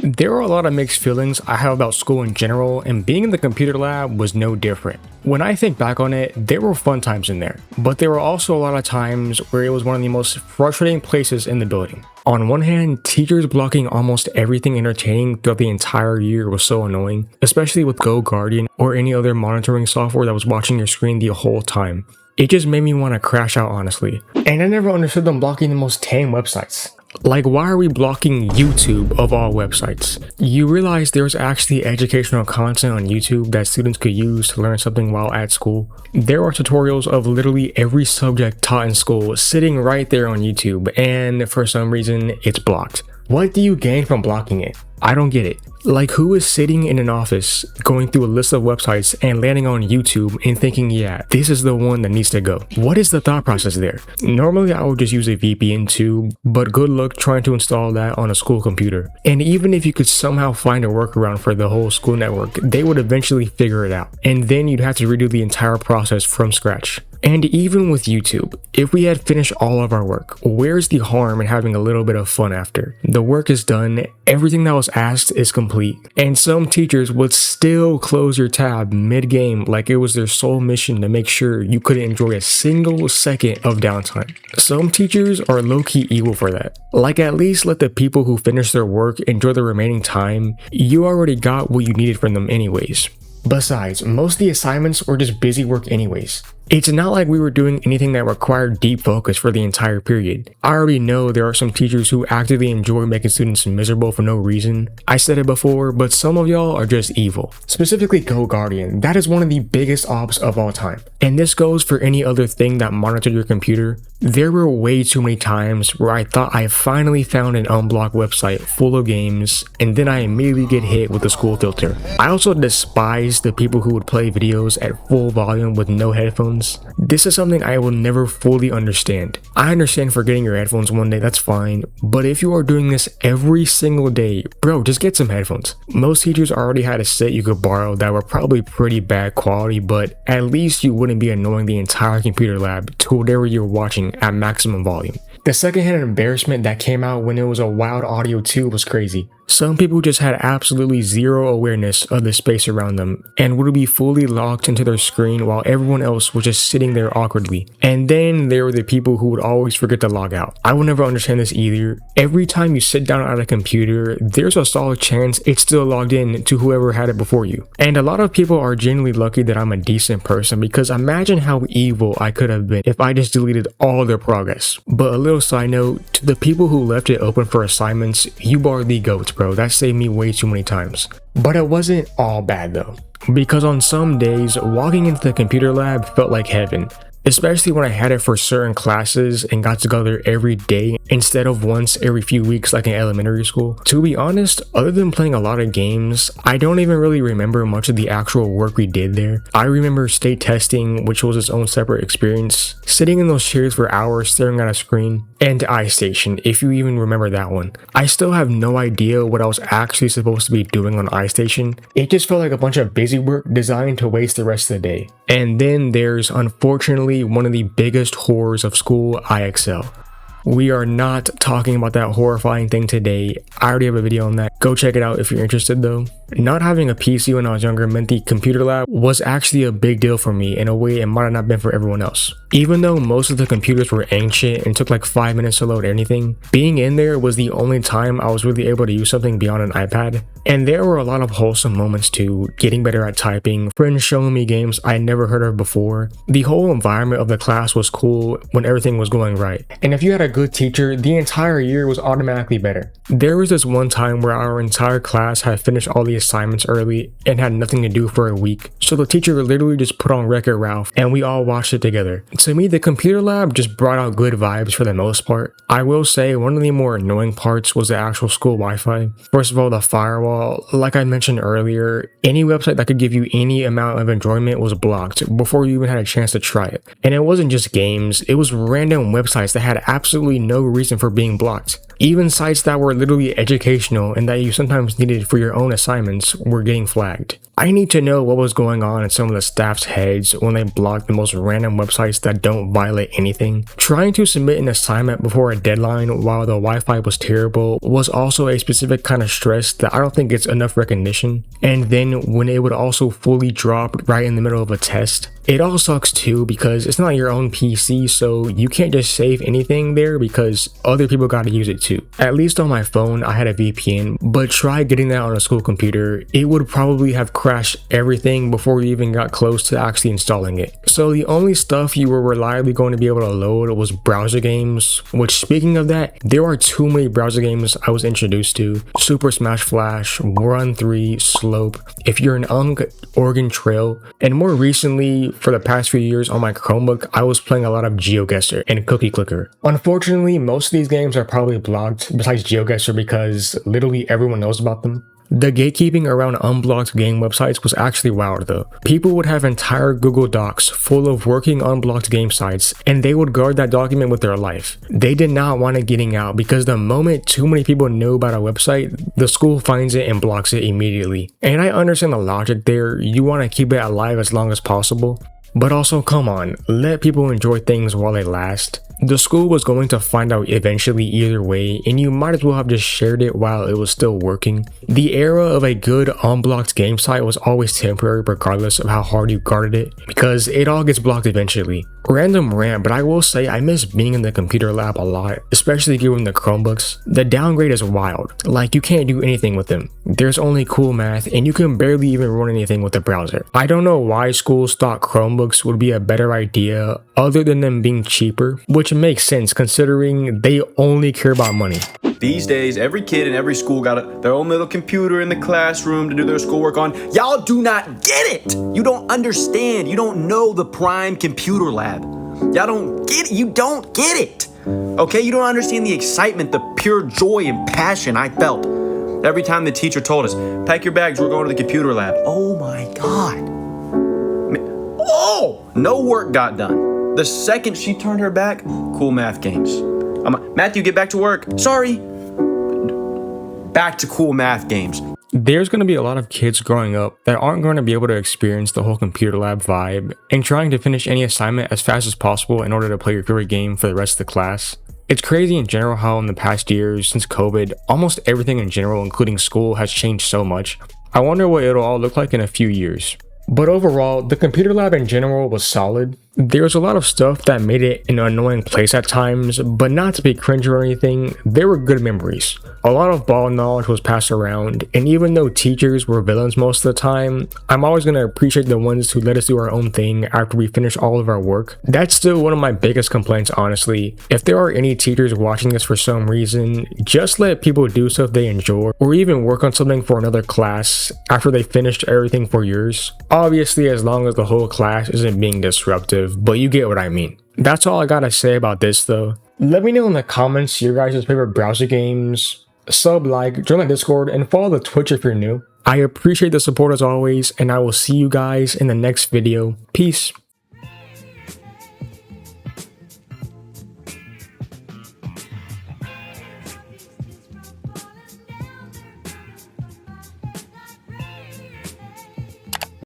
There are a lot of mixed feelings I have about school in general, and being in the computer lab was no different. When I think back on it, there were fun times in there, but there were also a lot of times where it was one of the most frustrating places in the building. On one hand, teachers blocking almost everything entertaining throughout the entire year was so annoying, especially with Go Guardian or any other monitoring software that was watching your screen the whole time. It just made me want to crash out, honestly. And I never understood them blocking the most tame websites. Like, why are we blocking YouTube of all websites? You realize there's actually educational content on YouTube that students could use to learn something while at school. There are tutorials of literally every subject taught in school sitting right there on YouTube, and for some reason, it's blocked. What do you gain from blocking it? I don't get it. Like, who is sitting in an office going through a list of websites and landing on YouTube and thinking, yeah, this is the one that needs to go? What is the thought process there? Normally I would just use a VPN too, but good luck trying to install that on a school computer. And even if you could somehow find a workaround for the whole school network, they would eventually figure it out. And then you'd have to redo the entire process from scratch. And even with YouTube, if we had finished all of our work, where's the harm in having a little bit of fun after? The work is done, everything that was asked is complete, and some teachers would still close your tab mid-game like it was their sole mission to make sure you couldn't enjoy a single second of downtime. Some teachers are low-key evil for that. Like, at least let the people who finish their work enjoy the remaining time. You already got what you needed from them anyways. Besides, most of the assignments were just busy work anyways. It's not like we were doing anything that required deep focus for the entire period. I already know there are some teachers who actively enjoy making students miserable for no reason. I said it before, but some of y'all are just evil. Specifically Go Guardian, that is one of the biggest ops of all time. And this goes for any other thing that monitored your computer. There were way too many times where I thought I finally found an unblocked website full of games, and then I immediately get hit with the school filter. I also despise the people who would play videos at full volume with no headphones. This is something I will never fully understand. I understand forgetting your headphones one day, that's fine, but if you are doing this every single day, bro, just get some headphones. Most teachers already had a set you could borrow that were probably pretty bad quality, but at least you wouldn't be annoying the entire computer lab to whatever you're watching at maximum volume. The secondhand embarrassment that came out when it was a wild audio too was crazy. Some people just had absolutely zero awareness of the space around them and would be fully locked into their screen while everyone else was just sitting there awkwardly. And then there were the people who would always forget to log out. I will never understand this either. Every time you sit down at a computer, there's a solid chance it's still logged in to whoever had it before you. And a lot of people are genuinely lucky that I'm a decent person, because imagine how evil I could have been if I just deleted all their progress. But a little side note, to the people who left it open for assignments, you are the goats, bro. That saved me way too many times. But it wasn't all bad though, because on some days, walking into the computer lab felt like heaven. Especially when I had it for certain classes and got to go there every day instead of once every few weeks like in elementary school. To be honest, other than playing a lot of games, I don't even really remember much of the actual work we did there. I remember state testing, which was its own separate experience, sitting in those chairs for hours staring at a screen, and iStation, if you even remember that one. I still have no idea what I was actually supposed to be doing on iStation. It just felt like a bunch of busy work designed to waste the rest of the day. And then there's, unfortunately, one of the biggest horrors of school, IXL. We are not talking about that horrifying thing today. I already have a video on that. Go check it out if you're interested though. Not having a PC when I was younger meant the computer lab was actually a big deal for me in a way it might have not been for everyone else. Even though most of the computers were ancient and took like 5 minutes to load anything, being in there was the only time I was really able to use something beyond an iPad. And there were a lot of wholesome moments too, getting better at typing, friends showing me games I never heard of before. The whole environment of the class was cool when everything was going right. And if you had a good teacher, the entire year was automatically better. There was this one time where our entire class had finished all the assignments early and had nothing to do for a week. So the teacher literally just put on Wreck-It Ralph and we all watched it together. To me, the computer lab just brought out good vibes for the most part. I will say one of the more annoying parts was the actual school Wi-Fi. First of all, the firewall. Like I mentioned earlier, any website that could give you any amount of enjoyment was blocked before you even had a chance to try it. And it wasn't just games, it was random websites that had absolutely no reason for being blocked. Even sites that were literally educational and that you sometimes needed for your own assignments were getting flagged. I need to know what was going on in some of the staff's heads when they blocked the most random websites that don't violate anything. Trying to submit an assignment before a deadline while the Wi-Fi was terrible was also a specific kind of stress that I don't think gets enough recognition. And then when it would also fully drop right in the middle of a test, it all sucks too because it's not your own PC, so you can't just save anything there because other people got to use it too. At least on my phone, I had a VPN, but try getting that on a school computer. It would probably have crashed everything before you even got close to actually installing it. So the only stuff you were reliably going to be able to load was browser games, which, speaking of that, there are too many browser games I was introduced to. Super Smash Flash, Run 3, Slope, If You're an Oregon Trail, and more recently, for the past few years on my Chromebook, I was playing a lot of GeoGuessr and Cookie Clicker. Unfortunately, most of these games are probably blocked besides GeoGuessr because literally everyone knows about them. The gatekeeping around unblocked game websites was actually wild though. People would have entire Google Docs full of working unblocked game sites, and they would guard that document with their life. They did not want it getting out because the moment too many people know about a website, the school finds it and blocks it immediately. And I understand the logic there. You want to keep it alive as long as possible. But also, come on, let people enjoy things while they last. The school was going to find out eventually either way, and you might as well have just shared it while it was still working. The era of a good unblocked game site was always temporary regardless of how hard you guarded it, because it all gets blocked eventually. Random rant, but I will say I miss being in the computer lab a lot, especially given the Chromebooks. The downgrade is wild, like you can't do anything with them. There's only cool math, and you can barely even run anything with the browser. I don't know why schools thought Chromebooks would be a better idea other than them being cheaper, which makes sense considering they only care about money. These days, every kid in every school got their own little computer in the classroom to do their schoolwork on. Y'all do not get it. You don't understand. You don't know the prime computer lab. Y'all don't get it. You don't get it. Okay, you don't understand the excitement, the pure joy and passion I felt every time the teacher told us, pack your bags, we're going to the computer lab. Oh my God. Oh, no work got done. The second she turned her back, cool math games. Matthew, get back to work. Sorry. Back to cool math games. There's going to be a lot of kids growing up that aren't going to be able to experience the whole computer lab vibe and trying to finish any assignment as fast as possible in order to play your favorite game for the rest of the class. It's crazy in general how in the past years since COVID, almost everything in general, including school, has changed so much. I wonder what it'll all look like in a few years. But overall, the computer lab in general was solid. There was a lot of stuff that made it an annoying place at times, but not to be cringe or anything, they were good memories. A lot of ball knowledge was passed around, and even though teachers were villains most of the time, I'm always going to appreciate the ones who let us do our own thing after we finish all of our work. That's still one of my biggest complaints, honestly. If there are any teachers watching this for some reason, just let people do stuff they enjoy, or even work on something for another class after they finished everything for yours. Obviously, as long as the whole class isn't being disruptive, but you get what I mean. That's all I gotta say about this though. Let me know in the comments your guys' favorite browser games. Sub, like, join the Discord, and follow the Twitch if you're new. I appreciate the support as always, and I will see you guys in the next video. Peace.